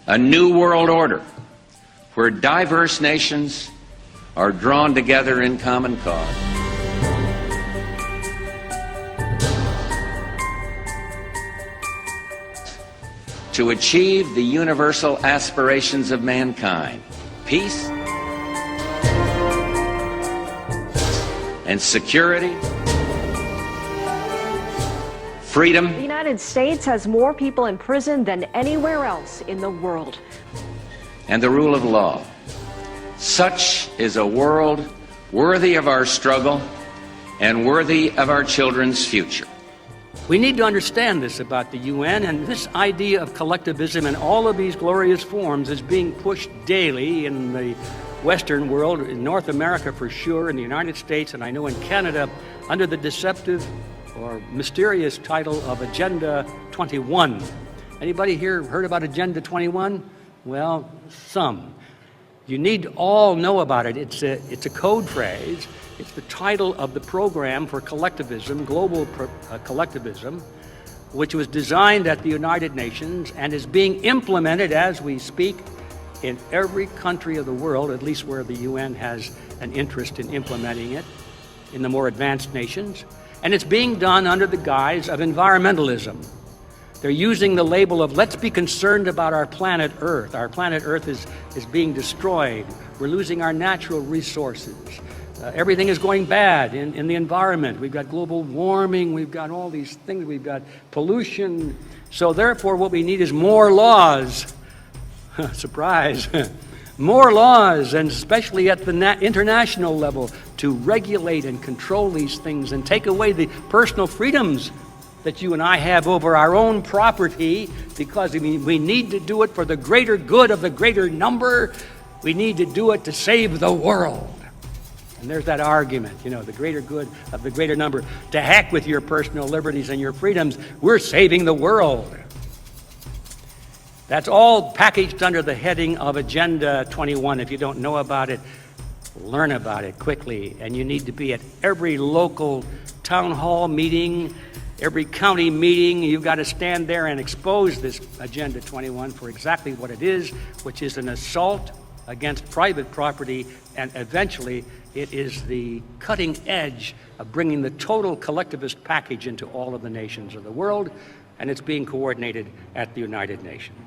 a new world order where diverse nations are drawn together in common cause. To achieve the universal aspirations of mankind, peace and security, freedom. The United States has more people in prison than anywhere else in the world. And the rule of law. Such is a world worthy of our struggle and worthy of our children's future. We need to understand this about the UN, and this idea of collectivism in all of these glorious forms is being pushed daily in the Western world, in North America for sure, in the United States, and I know in Canada, under the deceptive or mysterious title of Agenda 21. Anybody here heard about Agenda 21? Well, some. You need to all know about it. It's a code phrase. It's the title of the program for collectivism, global collectivism, which was designed at the United Nations and is being implemented as we speak in every country of the world, at least where the UN has an interest in implementing it, in the more advanced nations. And it's being done under the guise of environmentalism. They're using the label of, let's be concerned about our planet Earth. Our planet Earth is being destroyed. We're losing our natural resources. Everything is going bad in the environment. We've got global warming. We've got all these things. We've got pollution. So therefore, what we need is more laws. Surprise. More laws, and especially at the international level, to regulate and control these things and take away the personal freedoms that you and I have over our own property, because we need to do it for the greater good of the greater number. We need to do it to save the world. And there's that argument, the greater good of the greater number. To heck with your personal liberties and your freedoms. We're saving the world. That's all packaged under the heading of Agenda 21. If you don't know about it, learn about it quickly. And you need to be at every local town hall meeting, every county meeting. You've got to stand there and expose this Agenda 21 for exactly what it is, which is an assault against private property, and eventually it is the cutting edge of bringing the total collectivist package into all of the nations of the world, and it's being coordinated at the United Nations.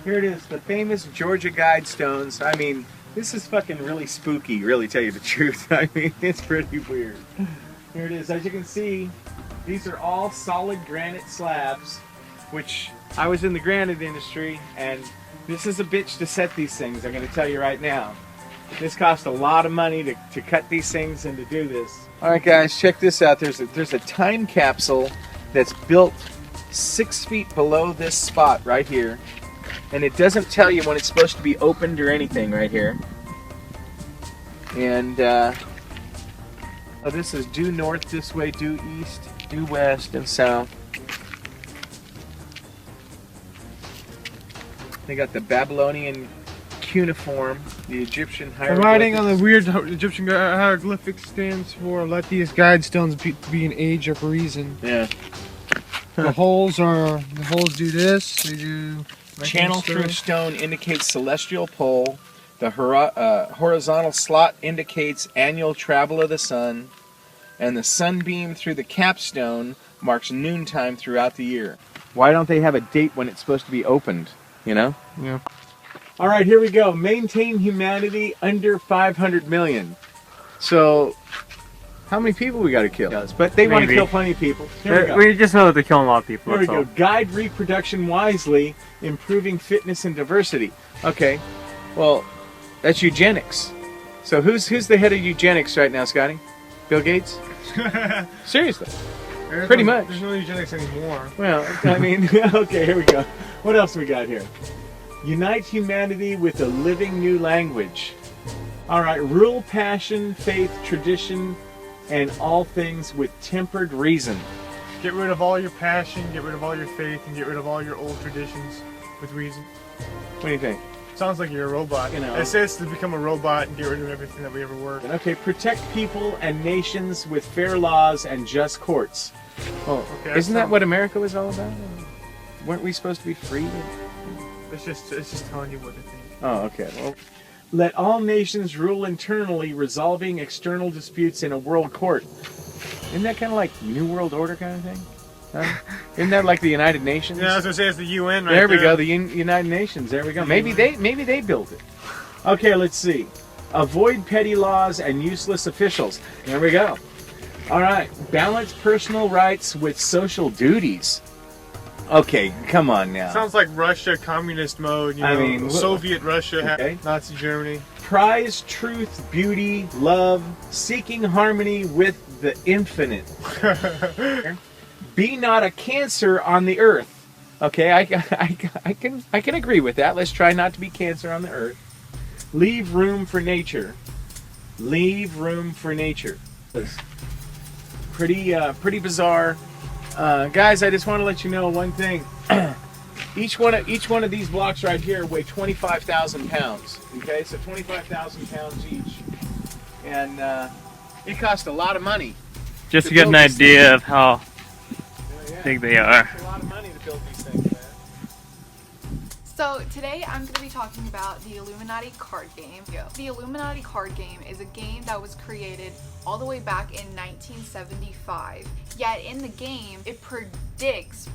Here it is, the famous Georgia Guidestones. I mean, this is fucking really spooky, really, tell you the truth. I mean, it's pretty weird. Here it is. As you can see, these are all solid granite slabs, which I was in the granite industry, and this is a bitch to set these things, I'm going to tell you right now. This cost a lot of money to cut these things and to do this. Alright guys, check this out. There's a time capsule that's built 6 feet below this spot right here. And it doesn't tell you when it's supposed to be opened or anything right here. And this is due north this way, due east, due west, and south. They got the Babylonian cuneiform, the Egyptian hieroglyphics. The writing on the weird Egyptian hieroglyphics stands for "Let these Guidestones be an age of reason." Yeah. The holes do this. They do. Channel through stone indicates celestial pole. The horizontal slot indicates annual travel of the sun, and the sunbeam through the capstone marks noontime throughout the year. Why don't they have a date when it's supposed to be opened? Yeah. All right, here we go. Maintain humanity under 500 million. So, how many people we got to kill? Yes, but they want to kill plenty of people. We just know that they're killing a lot of people. Here we go. Guide reproduction wisely, improving fitness and diversity. Okay, well, that's eugenics. So who's the head of eugenics right now, Scotty? Bill Gates? Seriously. Pretty much. There's no eugenics anymore. Well, I mean, okay, here we go. What else we got here? Unite humanity with a living new language. All right, rule passion, faith, tradition, and all things with tempered reason. Get rid of all your passion, get rid of all your faith, and get rid of all your old traditions with reason. What do you think? Sounds like you're a robot. It says to become a robot and get rid of everything that we ever were. Okay, protect people and nations with fair laws and just courts. Oh, okay, isn't that what America was all about? Weren't we supposed to be free? They it's just telling you what to think. Oh, okay. Well, let all nations rule internally, resolving external disputes in a world court. Isn't that kind of like New World Order kind of thing? Huh? Isn't that like the United Nations? Yeah, I was gonna say it's the UN right there. there. We go. The United Nations. There we go. Maybe they built it. Okay, let's see. Avoid petty laws and useless officials. There we go. All right. Balance personal rights with social duties. Okay, come on now. Sounds like Russia, communist mode. You know, I mean, Soviet Russia, okay. Nazi Germany. Prize truth, beauty, love, seeking harmony with the infinite. Be not a cancer on the earth. Okay, I can agree with that. Let's try not to be cancer on the earth. Leave room for nature. Leave room for nature. Pretty bizarre. Guys, I just want to let you know one thing. Each one of these blocks right here weigh 25,000 pounds. Okay, so 25,000 pounds each, and it cost a lot of money. Just to get an idea of how big they are. It's a lot of money to build these things, man. So today I'm going to be talking about the Illuminati card game. The Illuminati card game is a game that was created all the way back in 1975. Yet in the game, it predicts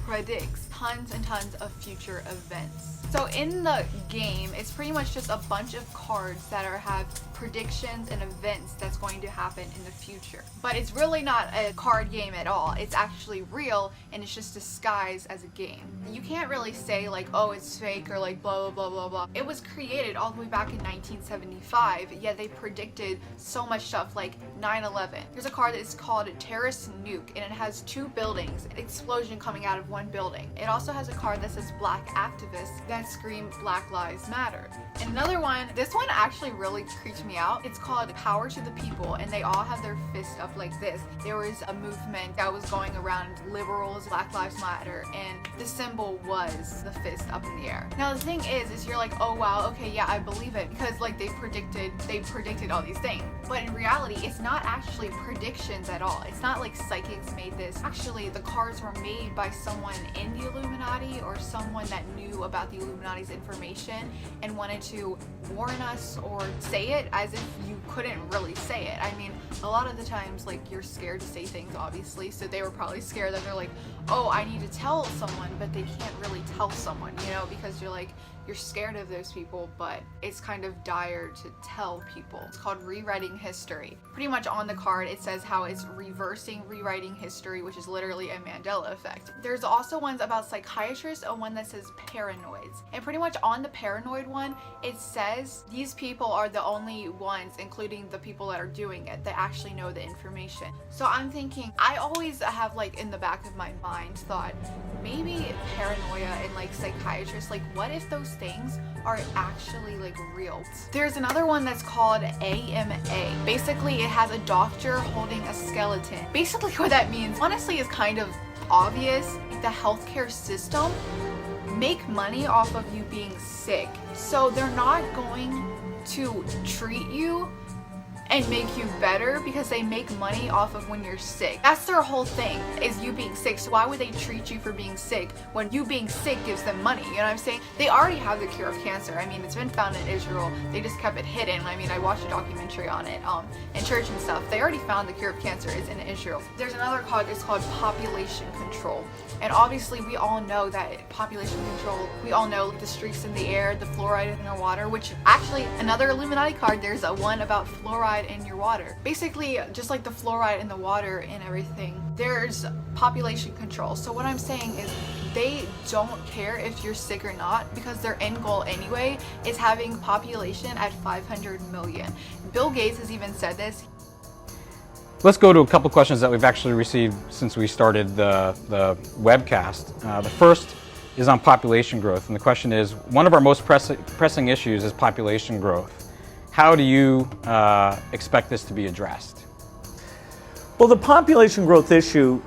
tons and tons of future events. So in the game, it's pretty much just a bunch of cards that have predictions and events that's going to happen in the future. But it's really not a card game at all. It's actually real, and it's just disguised as a game. You can't really say like, oh, it's fake or like blah, blah, blah, blah, blah. It was created all the way back in 1975, yet they predicted so much stuff like 9/11. There's a card that is called Terrorist Nuke, and it has 2 buildings, an explosion coming out of one building. It also has a card that says Black Activists that scream Black Lives Matter. And another one, this one actually really creeps me out. It's called Power to the People, and they all have their fists up like this. There was a movement that was going around liberals, Black Lives Matter, and the symbol was the fist up in the air. Now the thing is you're like, oh wow, okay, yeah, I believe it, because like they predicted all these things. But in reality, it's not actually predictions at all. It's not like psychics made this. Actually, the cards were made by someone in the Illuminati or someone that knew about the Illuminati's information and wanted to warn us or say it as if you couldn't really say it. I mean, a lot of the times, like, you're scared to say things, obviously, so they were probably scared that they're like, oh, I need to tell someone, but they can't really tell someone, you know, because you're like, you're scared of those people, but it's kind of dire to tell people. It's called rewriting history. Pretty much on the card, it says how it's rewriting history, which is literally a Mandela effect. There's also ones about psychiatrists and one that says paranoids. And pretty much on the paranoid one, it says these people are the only ones, including the people that are doing it, that actually know the information. So I'm thinking, I always have like in the back of my mind thought, maybe paranoia and like psychiatrists, like what if those things are actually like real? There's another one that's called AMA. Basically, it has a doctor holding a skeleton. Basically what that means, honestly, is kind of obvious. The healthcare system make money off of you being sick. So they're not going to treat you and make you better because they make money off of when you're sick. That's their whole thing, is you being sick. So why would they treat you for being sick when you being sick gives them money? You know what I'm saying? They already have the cure of cancer. I mean, it's been found in Israel. They just kept it hidden. I mean, I watched a documentary on it in church and stuff. They already found the cure of cancer is in Israel. There's another card, it's called population control. And obviously we all know that population control, we all know the streaks in the air, the fluoride in our water, which actually another Illuminati card, there's a one about fluoride in your water. Basically, just like the fluoride in the water and everything, there's population control. So what I'm saying is they don't care if you're sick or not, because their end goal anyway is having population at 500 million. Bill Gates has even said this. Let's go to a couple questions that we've actually received since we started the webcast. The first is on population growth, and the question is, one of our most pressing issues is population growth. How do you expect this to be addressed? Well, the population growth issue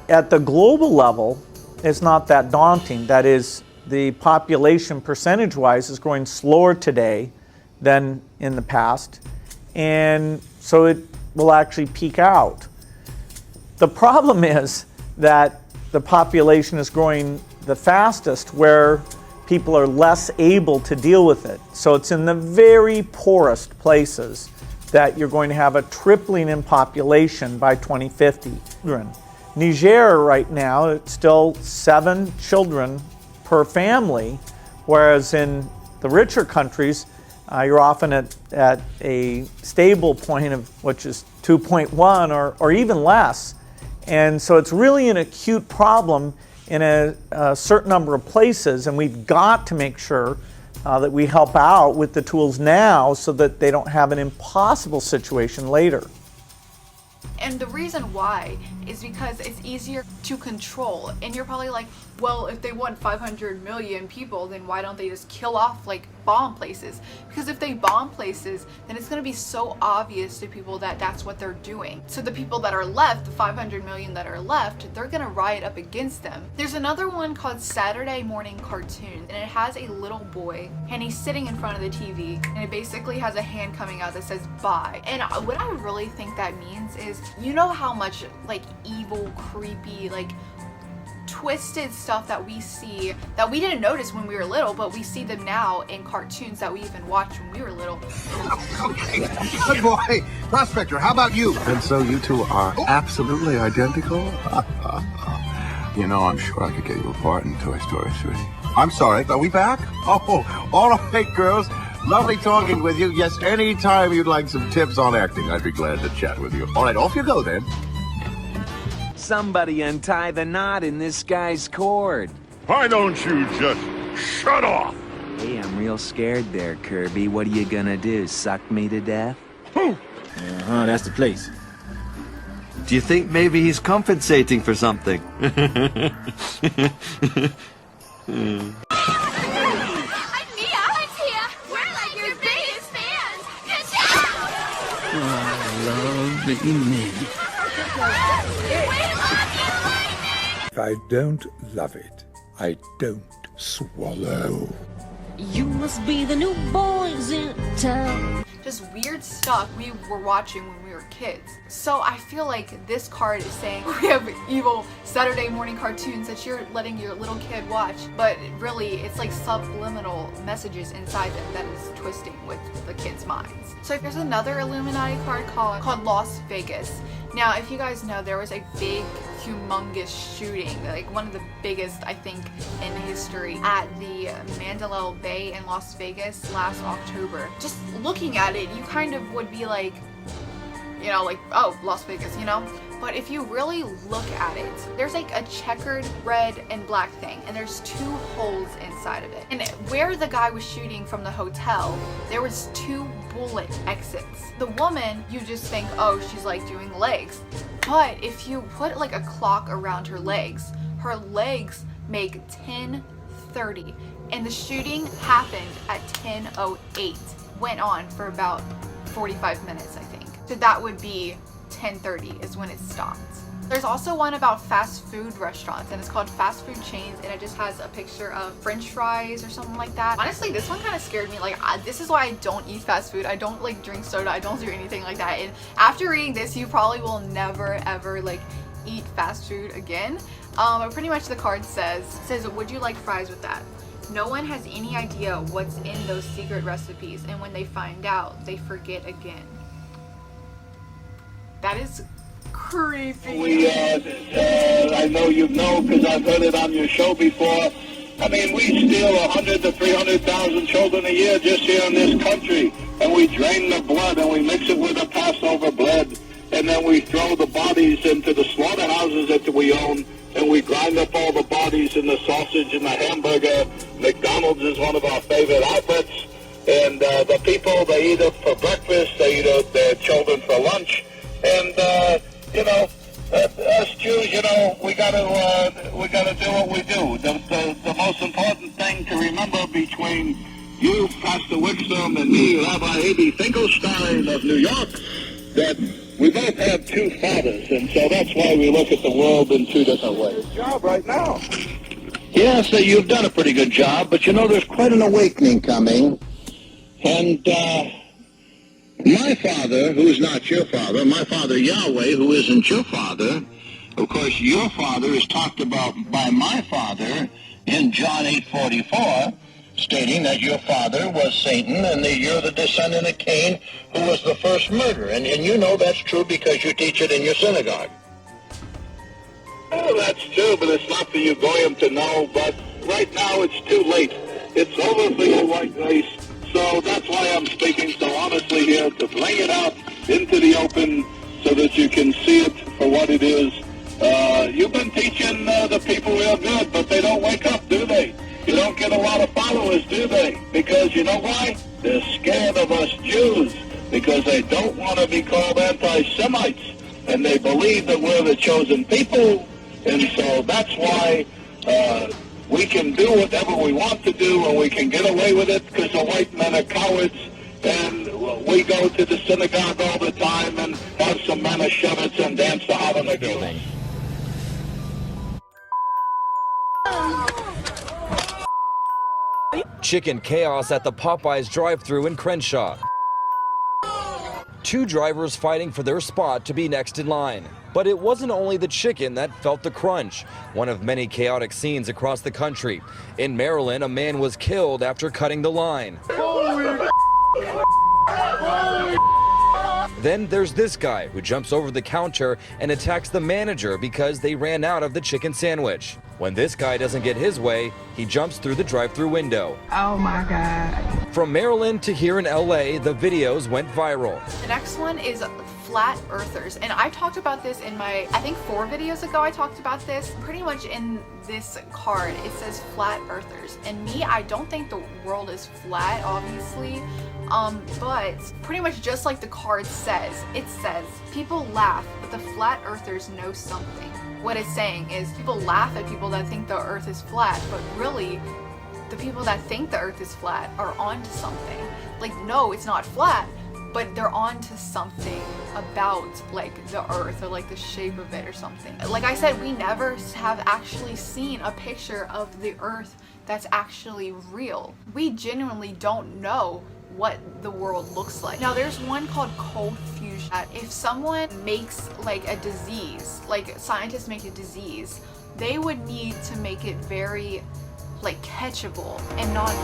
at the global level is not that daunting. That is, the population percentage-wise is growing slower today than in the past, and so it will actually peak out. The problem is that the population is growing the fastest where people are less able to deal with it. So it's in the very poorest places that you're going to have a tripling in population by 2050. Niger right now, it's still 7 children per family, whereas in the richer countries, you're often at a stable point of which is 2.1 or even less. And so it's really an acute problem in a certain number of places, and we've got to make sure that we help out with the tools now so that they don't have an impossible situation later. And the reason why is because it's easier to control. And you're probably like, well, if they want 500 million people, then why don't they just kill off, like, bomb places? Because if they bomb places, then it's going to be so obvious to people that that's what they're doing. So the people that are left, the 500 million that are left, they're going to riot up against them. There's another one called Saturday Morning Cartoons, and it has a little boy, and he's sitting in front of the TV, and it basically has a hand coming out that says bye. And what I really think that means is, you know how much, like, evil, creepy, like, twisted stuff that we see that we didn't notice when we were little, but we see them now in cartoons that we even watched when we were little. Okay, good boy. Prospector, how about you? And so you two are absolutely identical? You know, I'm sure I could get you a part in Toy Story 3. I'm sorry, are we back? Oh, all right, girls. Lovely talking with you. Yes, anytime you'd like some tips on acting, I'd be glad to chat with you. All right, off you go then. Somebody untie the knot in this guy's cord. Why don't you just shut off? Hey, I'm real scared there, Kirby. What are you gonna do, suck me to death? Uh-huh, that's the place. Do you think maybe he's compensating for something? If I don't love it, I don't swallow. You must be the new boys in town. Just weird stuff we were watching when we were kids. So I feel like this card is saying we have evil Saturday morning cartoons that you're letting your little kid watch, but really it's like subliminal messages inside them that is twisting with the kids' minds. So there's another Illuminati card called Las Vegas. Now, if you guys know, there was a big, humongous shooting, like one of the biggest, I think, in history at the Mandalay Bay in Las Vegas last October. Just looking at it, you kind of would be like, you know, like, oh, Las Vegas, you know? But if you really look at it, there's like a checkered red and black thing, and there's 2 holes inside of it. And where the guy was shooting from the hotel, there was 2 bullet exits. The woman, you just think, oh, she's like doing legs. But if you put like a clock around her legs make 10:30, and the shooting happened at 10:08. Went on for about 45 minutes, I think. So that would be 10:30 is when it stopped. There's also one about fast food restaurants, and it's called Fast Food Chains, and it just has a picture of French fries or something like that. Honestly, this one kind of scared me. Like, this is why I don't eat fast food. I don't like drink soda. I don't do anything like that. And after reading this, you probably will never ever like eat fast food again. But pretty much the card says, would you like fries with that? No one has any idea what's in those secret recipes, and when they find out, they forget again. That is creepy. I know you know because I've heard it on your show before. I mean, we steal 100 to 300,000 children a year just here in this country, and we drain the blood and we mix it with the Passover bread, and then we throw the bodies into the slaughterhouses that we own, and we grind up all the bodies in the sausage and the hamburger. McDonald's is one of our favorite outlets, and the people, they eat it for breakfast, they eat it, their children for lunch. And, you know, us Jews, you know, we gotta do what we do. The most important thing to remember between you, Pastor Wickstrom, and me, Rabbi A.B. Finkelstein of New York, that we both have 2 fathers, and so that's why we look at the world in 2 different ways. Good job right now. Yes, you've done a pretty good job, but you know, there's quite an awakening coming. And, my father, who's not your father, my father Yahweh, who isn't your father, of course your father is talked about by my father in John 8:44, stating that your father was Satan and that you're the descendant of Cain, who was the first murderer. And you know that's true because you teach it in your synagogue. Oh, that's true, but it's not for you Goyim to know. But right now it's too late. It's over for you, white race. So that's why I'm speaking so honestly here, to bring it out into the open so that you can see it for what it is. You've been teaching the people real good, but they don't wake up, do they? You don't get a lot of followers, do they? Because you know why? They're scared of us Jews, because they don't want to be called anti-Semites, and they believe that we're the chosen people, and so that's why we can do whatever we want to do, and we can get away with it because the white men are cowards, and we go to the synagogue all the time and have some manischewitz and dance the Havana building. Chicken chaos at the Popeyes drive-thru in Crenshaw. Two drivers fighting for their spot to be next in line. But it wasn't only the chicken that felt the crunch. One of many chaotic scenes across the country. In Maryland, a man was killed after cutting the line. Then there's this guy who jumps over the counter and attacks the manager because they ran out of the chicken sandwich. When this guy doesn't get his way, he jumps through the drive-thru window. Oh my God. From Maryland to here in LA, the videos went viral. The next one is flat earthers, and I talked about this in my, I think 4 videos ago I talked about this. Pretty much in this card it says flat earthers, and me, I don't think the world is flat, obviously, but pretty much just like the card says, it says people laugh, but the flat earthers know something. What it's saying is people laugh at people that think the earth is flat, but really the people that think the earth is flat are onto something. Like, no, it's not flat, but they're onto something about like the earth or like the shape of it or something. Like I said, we never have actually seen a picture of the earth that's actually real. We genuinely don't know what the world looks like. Now there's one called cold fusion. If someone makes like a disease, like scientists make a disease, they would need to make it very like catchable and not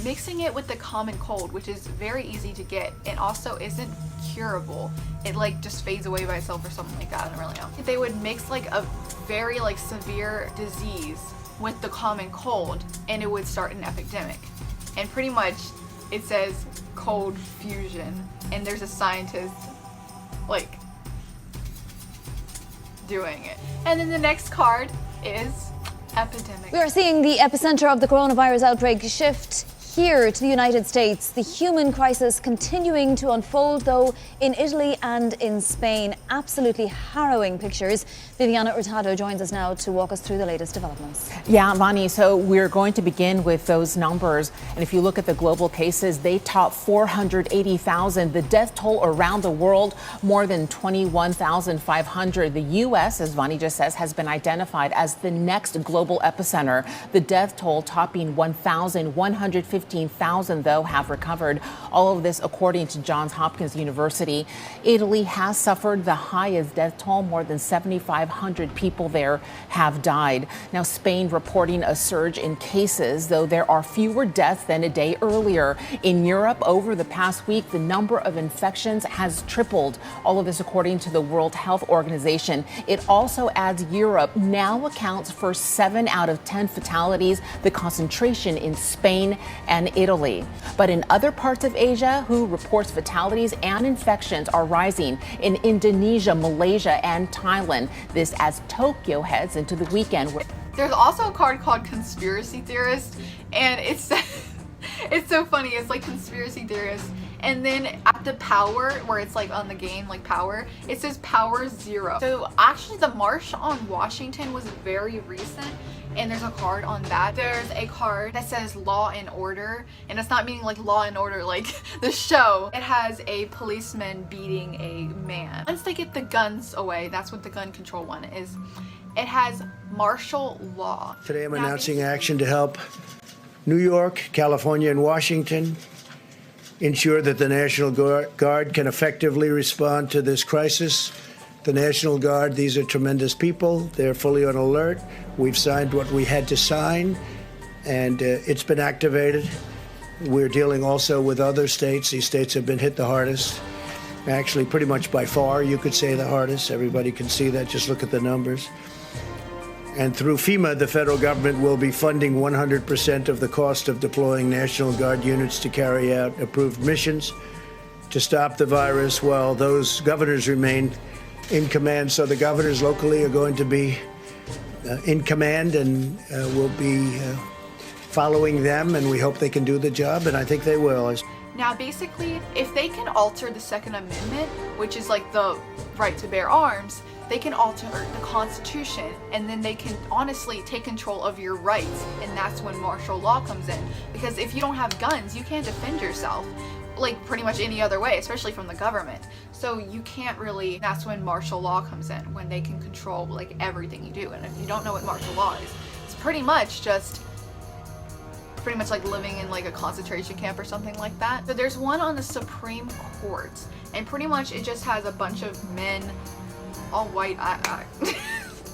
mixing it with the common cold, which is very easy to get and also isn't curable. It like just fades away by itself or something like that. I don't really know. They would mix like a very like severe disease with the common cold and it would start an epidemic. And pretty much it says cold fusion and there's a scientist like doing it. And then the next card is epidemic. We are seeing the epicenter of the coronavirus outbreak shift here to the United States. The human crisis continuing to unfold, though, in Italy and in Spain. Absolutely harrowing pictures. Viviana Hurtado joins us now to walk us through the latest developments. Yeah, Vani, so we're going to begin with those numbers. And if you look at the global cases, they top 480,000. The death toll around the world, more than 21,500. The U.S., as Vani just says, has been identified as the next global epicenter. The death toll topping 1,115,000, though, have recovered. All of this according to Johns Hopkins University. Italy has suffered the highest death toll. More than 7,500 people there have died. Now, Spain reporting a surge in cases, though there are fewer deaths than a day earlier. In Europe, over the past week, the number of infections has tripled. All of this according to the World Health Organization. It also adds Europe now accounts for 7 out of 10 fatalities, the concentration in Spain and Italy. But in other parts of Asia, WHO reports fatalities and infections are rising in Indonesia, Malaysia, and Thailand. This as Tokyo heads into the weekend. There's also a card called Conspiracy Theorist, and it's so funny. It's like Conspiracy Theorist, and then at the power, where it's like on the game, like power, it says power 0. So actually the march on Washington was very recent, and there's a card on that. There's a card that says Law and Order, and it's not meaning like Law and Order like the show. It has a policeman beating a man. Once they get the guns away, that's what the gun control one is. It has martial law. Today I'm announcing action to help New York, California, and Washington ensure that the National Guard can effectively respond to this crisis. The National Guard, these are tremendous people. They're fully on alert. We've signed what we had to sign, and it's been activated. We're dealing also with other states. These states have been hit the hardest. Actually, pretty much by far, you could say the hardest. Everybody can see that. Just look at the numbers. And through FEMA, the federal government will be funding 100% of the cost of deploying National Guard units to carry out approved missions to stop the virus while those governors remain in command. So the governors locally are going to be in command, and we'll be following them, and we hope they can do the job, and I think they will. Now, basically, if they can alter the Second Amendment, which is like the right to bear arms, they can alter the Constitution, and then they can honestly take control of your rights, and that's when martial law comes in. Because if you don't have guns, you can't defend yourself like pretty much any other way, especially from the government. So you can't really, that's when martial law comes in, when they can control like everything you do. And if you don't know what martial law is, it's pretty much like living in like a concentration camp or something like that. So there's one on the Supreme Court, and pretty much it just has a bunch of men, all white,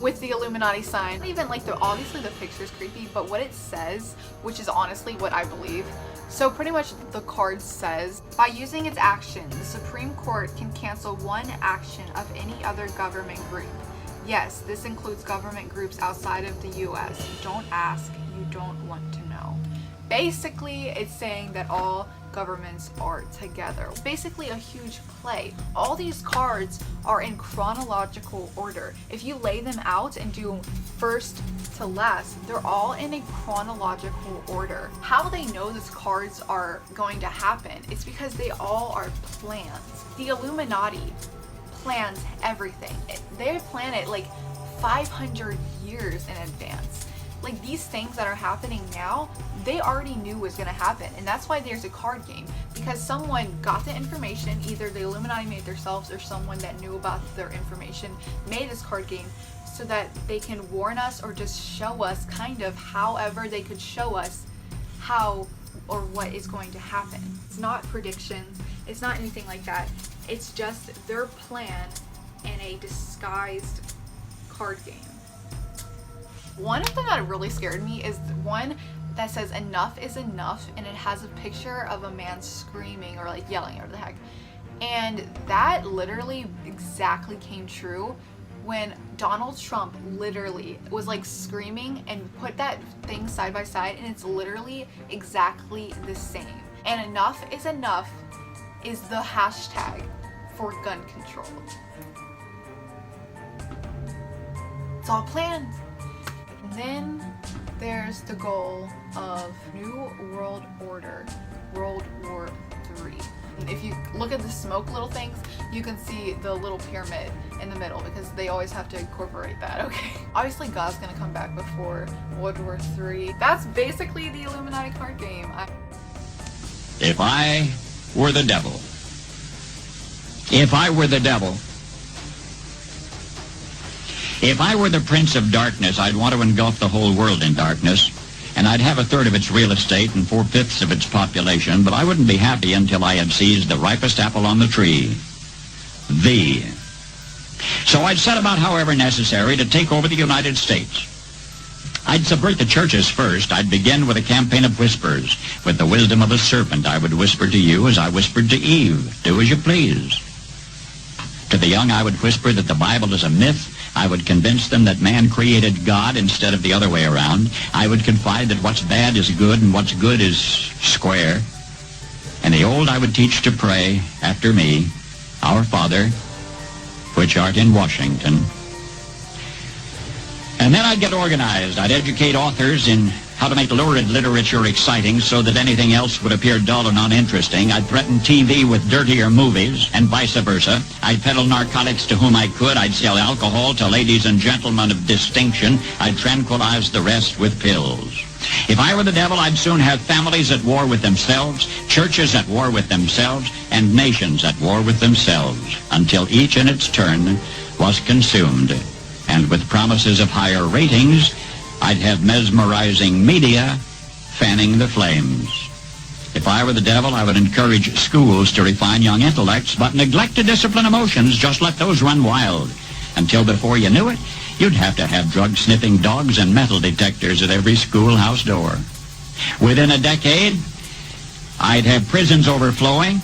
with the Illuminati sign. Even like obviously the picture's creepy, but what it says, which is honestly what I believe. So pretty much the card says, by using its action, the Supreme Court can cancel one action of any other government group. Yes, this includes government groups outside of the US. Don't ask, you don't want to know. Basically, it's saying that all governments are together. Basically a huge play. All these cards are in chronological order. If you lay them out and do first to last, they're all in a chronological order. How they know these cards are going to happen, it's because they all are plans. The Illuminati plans everything. They plan it like 500 years in advance. Like these things that are happening now, they already knew was going to happen, and that's why there's a card game, because someone got the information, either the Illuminati made themselves or someone that knew about their information made this card game so that they can warn us or just show us kind of however they could show us how or what is going to happen. It's not predictions, it's not anything like that, it's just their plan in a disguised card game. One of them that really scared me is one that says enough is enough, and it has a picture of a man screaming or like yelling, or the heck. And that literally exactly came true when Donald Trump literally was like screaming, and put that thing side by side, and it's literally exactly the same. And enough is the hashtag for gun control. It's all planned. Then there's the goal of New World Order, World War III. If you look at the smoke little things, you can see the little pyramid in the middle, because they always have to incorporate that, okay? Obviously God's gonna come back before World War III. That's basically the Illuminati card game. If I were the devil, if I were the devil, if I were the prince of darkness, I'd want to engulf the whole world in darkness, and I'd have 1/3 of its real estate and 4/5 of its population, but I wouldn't be happy until I had seized the ripest apple on the tree, thee. So I'd set about, however necessary, to take over the United States. I'd subvert the churches first. I'd begin with a campaign of whispers. With the wisdom of a serpent, I would whisper to you as I whispered to Eve, do as you please. To the young, I would whisper that the Bible is a myth. I would convince them that man created God instead of the other way around. I would confide that what's bad is good and what's good is square. And the old I would teach to pray after me, Our Father, which art in Washington. And then I'd get organized. I'd educate authors in how to make lurid literature exciting so that anything else would appear dull and uninteresting. I'd threaten TV with dirtier movies, and vice versa. I'd peddle narcotics to whom I could. I'd sell alcohol to ladies and gentlemen of distinction. I'd tranquilize the rest with pills. If I were the devil, I'd soon have families at war with themselves, churches at war with themselves, and nations at war with themselves, until each in its turn was consumed. And with promises of higher ratings, I'd have mesmerizing media fanning the flames. If I were the devil, I would encourage schools to refine young intellects, but neglect to discipline emotions. Just let those run wild. Until before you knew it, you'd have to have drug-sniffing dogs and metal detectors at every schoolhouse door. Within a decade, I'd have prisons overflowing.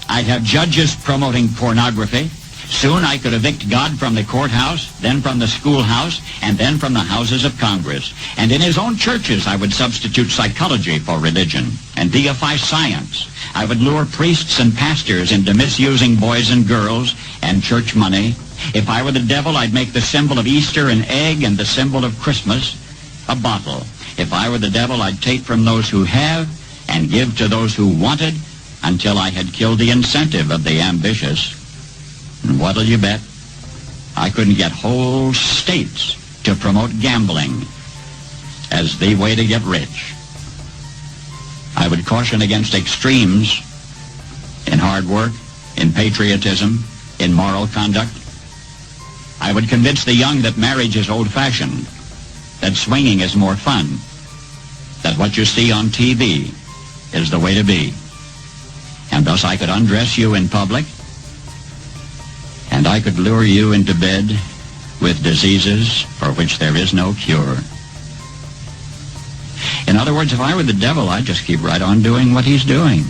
I'd have judges promoting pornography. Soon I could evict God from the courthouse, then from the schoolhouse, and then from the houses of Congress. And in his own churches, I would substitute psychology for religion and deify science. I would lure priests and pastors into misusing boys and girls and church money. If I were the devil, I'd make the symbol of Easter an egg and the symbol of Christmas a bottle. If I were the devil, I'd take from those who have and give to those who wanted until I had killed the incentive of the ambitious. And what'll you bet? I couldn't get whole states to promote gambling as the way to get rich. I would caution against extremes in hard work, in patriotism, in moral conduct. I would convince the young that marriage is old-fashioned, that swinging is more fun, that what you see on TV is the way to be. And thus I could undress you in public, and I could lure you into bed with diseases for which there is no cure. In other words, if I were the devil, I'd just keep right on doing what he's doing.